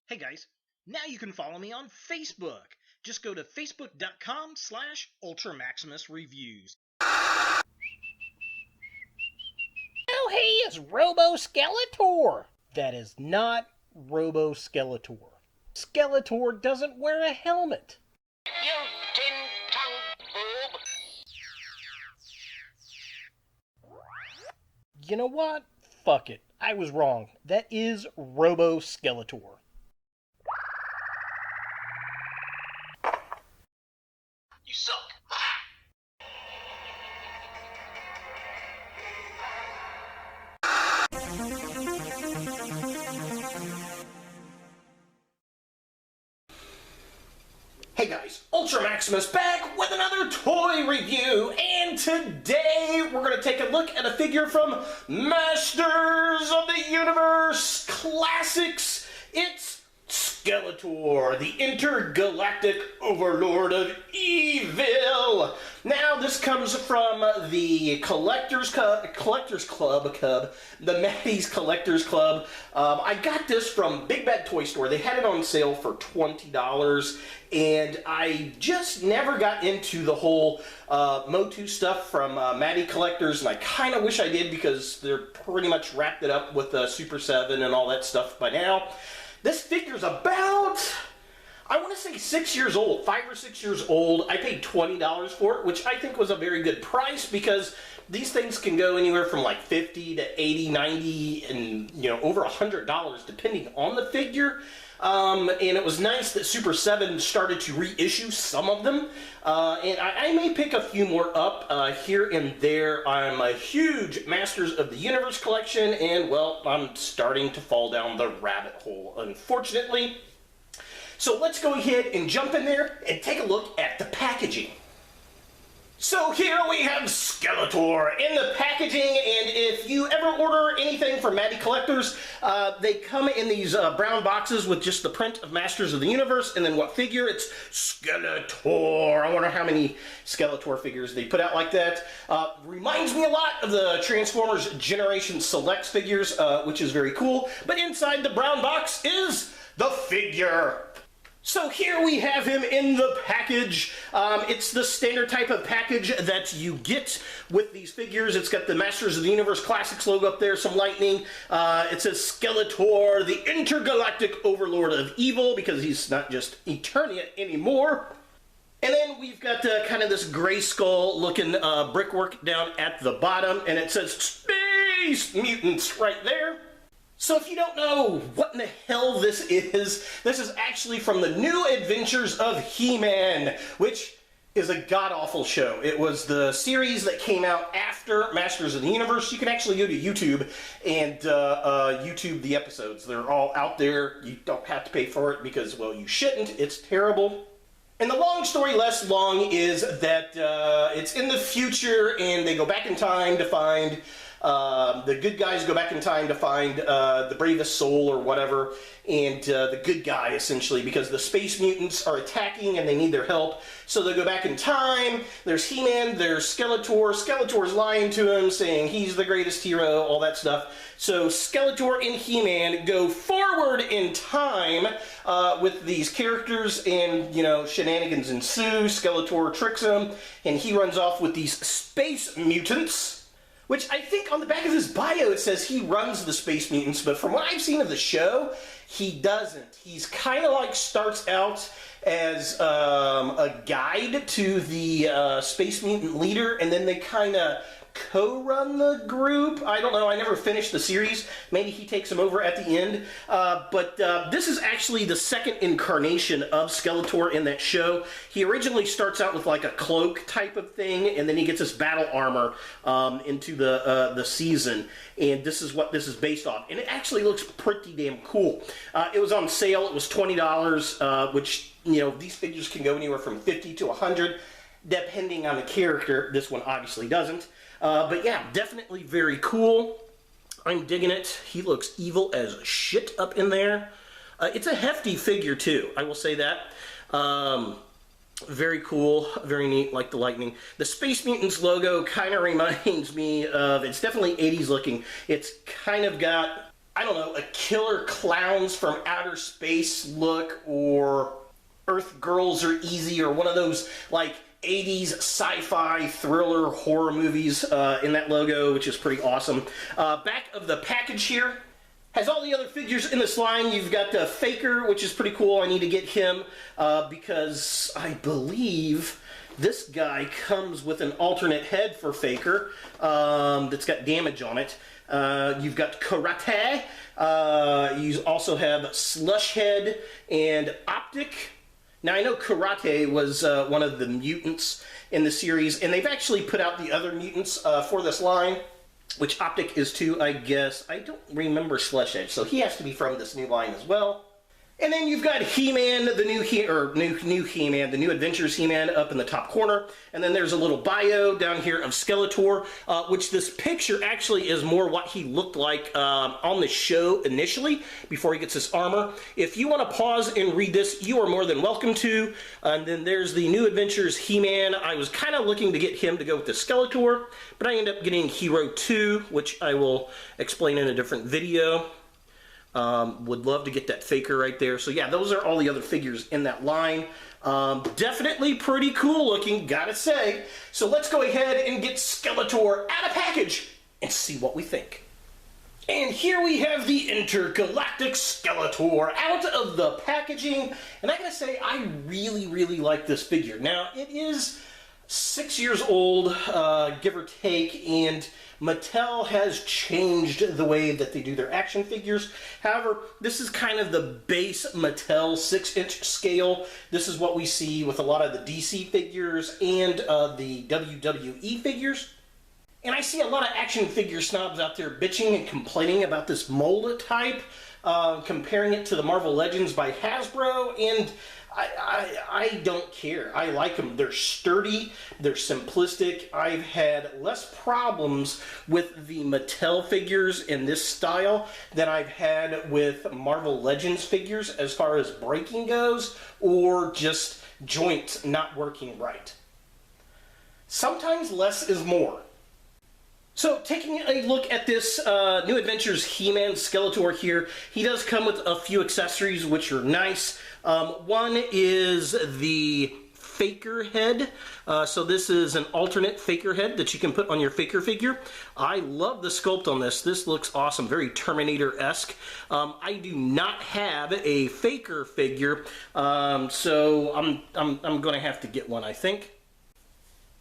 Hey guys, now you can follow me on Facebook. Just go to facebook.com/UltraMaximusReviews. Oh, hey, it's Skeletor. That is not Skeletor. Skeletor doesn't wear a helmet. You tin-tongued boob. You know what? Fuck it. I was wrong. That is Skeletor. You suck. Hey guys, Ultra Maximus back with another toy review, and today we're going to take a look at a figure from Masters of the Universe Classics. It's Skeletor, the Intergalactic Overlord of Evil. Now, this comes from the Collectors Club, the Maddie's Collectors Club. I got this from Big Bad Toy Store. They had it on sale for $20, and I just never got into the whole Motu stuff from Maddie Collectors, and I kind of wish I did because they're pretty much wrapped it up with Super 7 and all that stuff by now. This figure's about, I want to say 6 years old, 5 or 6 years old. I paid $20 for it, which I think was a very good price because these things can go anywhere from like $50 to $80, $90, and over $100 depending on the figure. And it was nice that Super 7 started to reissue some of them, and I may pick a few more up here and there. I'm a huge Masters of the Universe collection, and well, I'm starting to fall down the rabbit hole, unfortunately. So let's go ahead and jump in there and take a look at the packaging. So here we have Skeletor in the packaging, and if you ever order anything from Maddie Collectors, they come in these brown boxes with just the print of Masters of the Universe, and then what figure? It's Skeletor. I wonder how many Skeletor figures they put out like that. Reminds me a lot of the Transformers Generation Selects figures, which is very cool, but inside the brown box is the figure. So here we have him in the package. It's the standard type of package that you get with these figures. It's got the Masters of the Universe Classics logo up there, some lightning. It says Skeletor, the Intergalactic Overlord of Evil, because he's not just Eternia anymore. And then we've got kind of this gray skull looking brickwork down at the bottom, and it says Space Mutants right there. So if you don't know what in the hell this is actually from the New Adventures of He-Man, which is a god-awful show. It was the series that came out after Masters of the Universe. You can actually go to YouTube and YouTube the episodes. They're all out there. You don't have to pay for it because, well, you shouldn't. It's terrible. And the long story less long is that it's in the future, and they go back in time to find... the good guys go back in time to find the bravest soul or whatever, and the good guy, essentially, because the space mutants are attacking and they need their help. So they go back in time. There's He-Man, there's Skeletor. Skeletor's lying to him, saying he's the greatest hero, all that stuff. So Skeletor and He-Man go forward in time with these characters, and, shenanigans ensue. Skeletor tricks him, and he runs off with these space mutants. Which I think on the back of his bio it says he runs the Space Mutants, but from what I've seen of the show, he doesn't. He's kind of like starts out as a guide to the Space Mutant leader, and then they kind of co-run the group. I don't know. I never finished the series. Maybe he takes him over at the end. But this is actually the second incarnation of Skeletor in that show. He originally starts out with like a cloak type of thing, and then he gets his battle armor into the season. And this is what this is based off. And it actually looks pretty damn cool. It was on sale. It was $20, which, these figures can go anywhere from $50 to $100, depending on the character. This one obviously doesn't. But yeah, definitely very cool. I'm digging it. He looks evil as shit up in there. It's a hefty figure too, I will say that. Very cool, very neat, like the lightning. The Space Mutants logo kind of reminds me of, it's definitely 80s looking. It's kind of got I don't know, a Killer Clowns from Outer Space look, or Earth Girls Are Easy, or one of those like 80s sci-fi thriller horror movies in that logo, which is pretty awesome. Back of the package here has all the other figures in this line. You've got the Faker, which is pretty cool. I need to get him because I believe this guy comes with an alternate head for Faker that's got damage on it. You've got Karate. You also have Slush Head and Optic. Now, I know Karate was one of the mutants in the series, and they've actually put out the other mutants for this line, which Optic is too, I guess. I don't remember Slush Edge, so he has to be from this new line as well. And then you've got He-Man, the new He-Man, the New Adventures He-Man up in the top corner. And then there's a little bio down here of Skeletor, which this picture actually is more what he looked like on the show initially, before he gets his armor. If you want to pause and read this, you are more than welcome to. And then there's the New Adventures He-Man. I was kind of looking to get him to go with the Skeletor, but I ended up getting Hero 2, which I will explain in a different video. Would love to get that Faker right there. So yeah, those are all the other figures in that line. Definitely pretty cool looking, gotta say. So let's go ahead and get Skeletor out of package and see what we think. And here we have the Intergalactic Skeletor out of the packaging. And I gotta say, I really, really like this figure. Now, it is 6 years old, give or take, and Mattel has changed the way that they do their action figures. However, this is kind of the base Mattel 6-inch scale. This is what we see with a lot of the DC figures and the WWE figures. And I see a lot of action figure snobs out there bitching and complaining about this mold type, comparing it to the Marvel Legends by Hasbro, and I don't care. I like them. They're sturdy. They're simplistic. I've had less problems with the Mattel figures in this style than I've had with Marvel Legends figures as far as breaking goes, or just joints not working right. Sometimes less is more. So, taking a look at this New Adventures He-Man Skeletor here, he does come with a few accessories which are nice. One is the Faker head. So this is an alternate Faker head that you can put on your Faker figure. I love the sculpt on this. This looks awesome, very Terminator-esque. I do not have a Faker figure, so I'm going to have to get one, I think.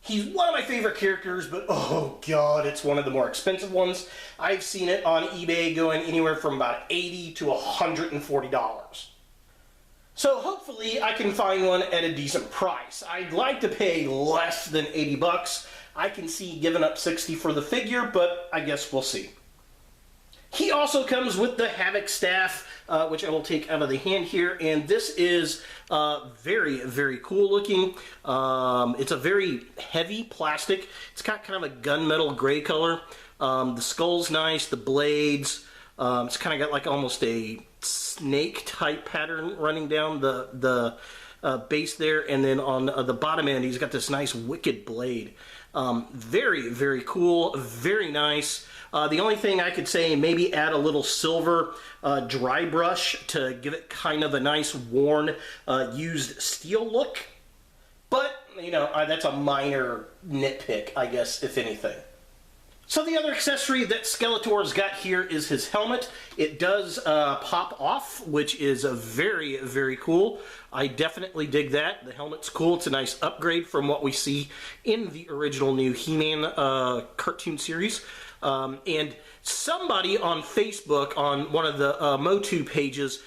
He's one of my favorite characters, but oh god, it's one of the more expensive ones. I've seen it on eBay going anywhere from about $80 to $140. So hopefully I can find one at a decent price. I'd like to pay less than 80 bucks. I can see giving up 60 for the figure, but I guess we'll see. He also comes with the Hammock Staff, which I will take out of the hand here, and this is very, very cool looking. It's a very heavy plastic. It's got kind of a gunmetal gray color. The skull's nice, the blades. It's kind of got like almost a snake type pattern running down the base there, and then on the bottom end he's got this nice wicked blade. Very, very cool, very nice. The only thing I could say, maybe add a little silver dry brush to give it kind of a nice worn, used steel look. But, you know, that's a minor nitpick, I guess, if anything. So the other accessory that Skeletor's got here is his helmet. It does pop off, which is very, very cool. I definitely dig that. The helmet's cool. It's a nice upgrade from what we see in the original new He-Man cartoon series. And somebody on Facebook, on one of the Motu pages,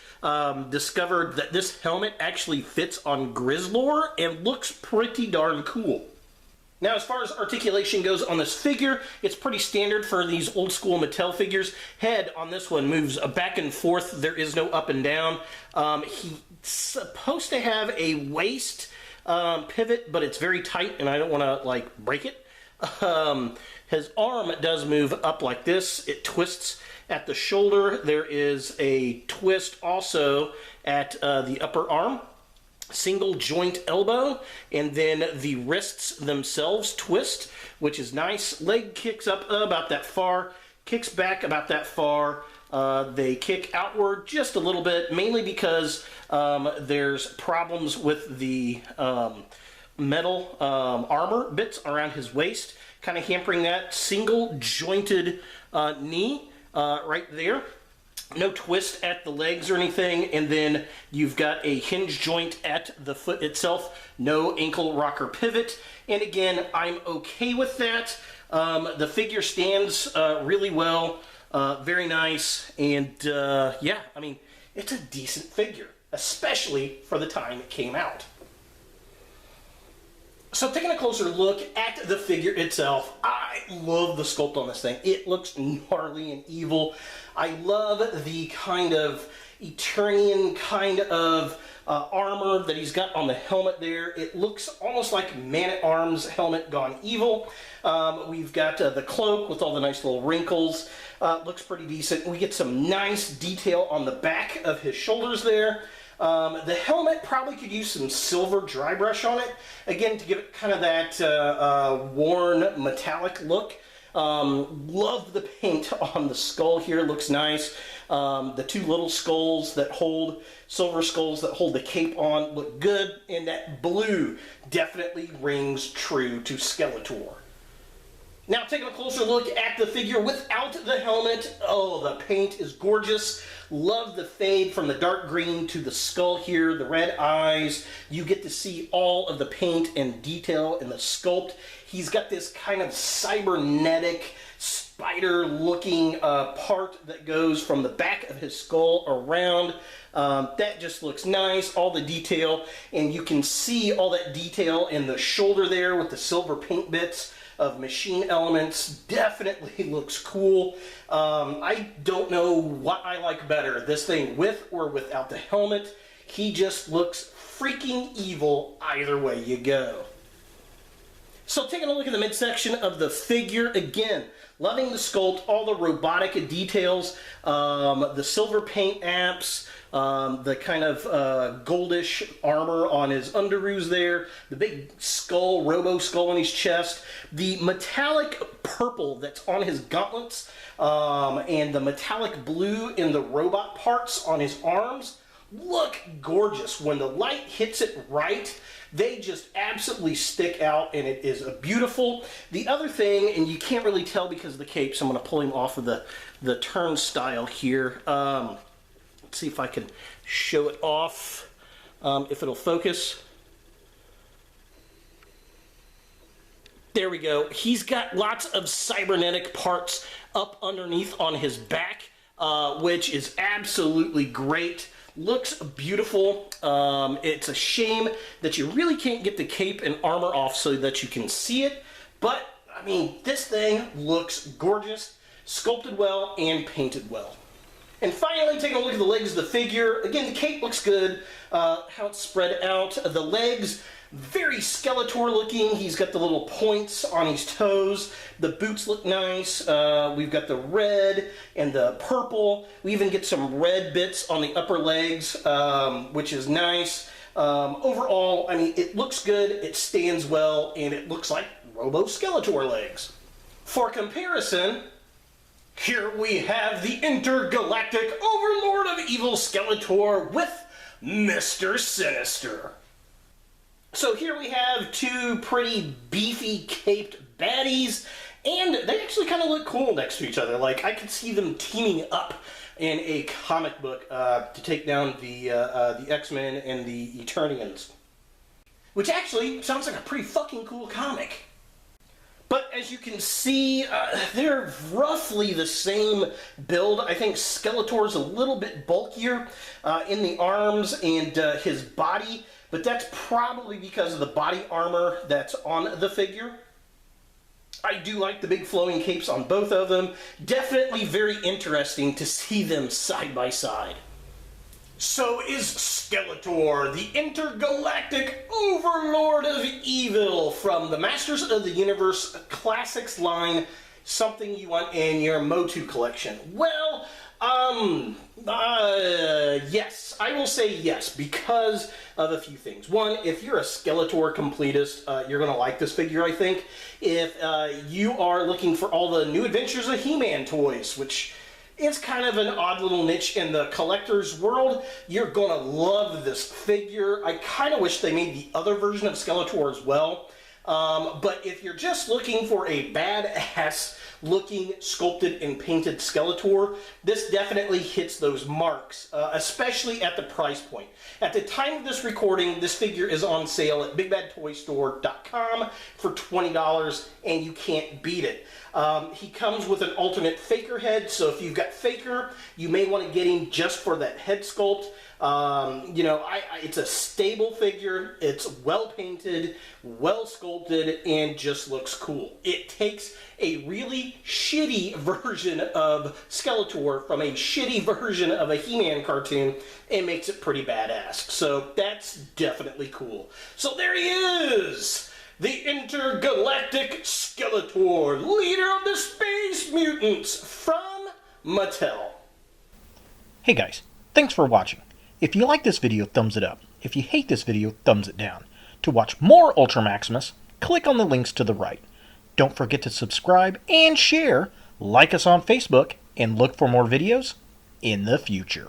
discovered that this helmet actually fits on Grizzlor and looks pretty darn cool. Now, as far as articulation goes on this figure, it's pretty standard for these old school Mattel figures. Head on this one moves back and forth. There is no up and down. He's supposed to have a waist pivot, but it's very tight and I don't want to like break it. His arm does move up like this. It twists at the shoulder. There is a twist also at the upper arm. Single joint elbow, and then the wrists themselves twist, which is nice. Leg kicks up about that far, kicks back about that far. They kick outward just a little bit, mainly because there's problems with the metal armor bits around his waist, kind of hampering that single jointed knee right there. No twist at the legs or anything, and then you've got a hinge joint at the foot itself, no ankle rocker pivot, and again, I'm okay with that. The figure stands really well, very nice, and yeah, I mean, it's a decent figure, especially for the time it came out. So taking a closer look at the figure itself, I love the sculpt on this thing. It looks gnarly and evil. I love the kind of Eternian kind of armor that he's got on the helmet there. It looks almost like Man-at-Arms helmet gone evil. We've got the cloak with all the nice little wrinkles. Looks pretty decent. We get some nice detail on the back of his shoulders there. The helmet probably could use some silver dry brush on it, again, to give it kind of that worn metallic look. Love the paint on the skull here, looks nice. The two little skulls that hold, silver skulls that hold the cape on, look good, and that blue definitely rings true to Skeletor. Now, taking a closer look at the figure without the helmet, oh, the paint is gorgeous. Love the fade from the dark green to the skull here, the red eyes. You get to see all of the paint and detail in the sculpt. He's got this kind of cybernetic, spider-looking part that goes from the back of his skull around. That just looks nice, all the detail, and you can see all that detail in the shoulder there with the silver paint bits of machine elements. Definitely looks cool. I don't know what I like better, this thing with or without the helmet. He just looks freaking evil either way you go. So taking a look at the midsection of the figure, again, loving the sculpt, all the robotic details, the silver paint apps, the kind of goldish armor on his underoos there, the big skull, robo skull on his chest, the metallic purple that's on his gauntlets, and the metallic blue in the robot parts on his arms look gorgeous. When the light hits it right, they just absolutely stick out, and it is beautiful. The other thing, and you can't really tell because of the cape, so I'm going to pull him off of the turnstile here. Let's see if I can show it off, if it'll focus. There we go. He's got lots of cybernetic parts up underneath on his back, which is absolutely great. Looks beautiful. It's a shame that you really can't get the cape and armor off so that you can see it, but I mean, this thing looks gorgeous, sculpted well, and painted well. And finally, taking a look at the legs of the figure. Again, the cape looks good, how it's spread out. The legs, very Skeletor looking. He's got the little points on his toes. The boots look nice. We've got the red and the purple. We even get some red bits on the upper legs, which is nice. Overall, I mean, it looks good, it stands well, and it looks like Robo Skeletor legs. For comparison, here we have the Intergalactic Overlord of Evil Skeletor with Mr. Sinister. So here we have two pretty beefy caped baddies, and they actually kind of look cool next to each other. Like, I could see them teaming up in a comic book to take down the X-Men and the Eternians. Which actually sounds like a pretty fucking cool comic. But as you can see, they're roughly the same build. I think Skeletor's a little bit bulkier in the arms and his body, but that's probably because of the body armor that's on the figure. I do like the big flowing capes on both of them. Definitely very interesting to see them side by side. So is Skeletor, the Intergalactic Overlord of Evil from the Masters of the Universe Classics line, something you want in your Motu collection? Well, yes. I will say yes, because of a few things. One, if you're a Skeletor completist, you're going to like this figure, I think. If you are looking for all the new Adventures of He-Man toys, which It's kind of an odd little niche in the collector's world. You're going to love this figure. I kind of wish they made the other version of Skeletor as well. But if you're just looking for a badass looking sculpted and painted Skeletor, this definitely hits those marks, especially at the price point. At the time of this recording, this figure is on sale at BigBadToyStore.com for $20, and you can't beat it. He comes with an alternate Faker head, so if you've got Faker, you may want to get him just for that head sculpt. You know, it's a stable figure, it's well painted, well sculpted, and just looks cool. It takes a really shitty version of Skeletor from a shitty version of a He-Man cartoon and makes it pretty badass. So that's definitely cool. So there he is! The Intergalactic Skeletor, leader of the Space Mutants from Mattel. Hey guys, thanks for watching. If you like this video, thumbs it up. If you hate this video, thumbs it down. To watch more Ultra Maximus, click on the links to the right. Don't forget to subscribe and share, like us on Facebook, and look for more videos in the future.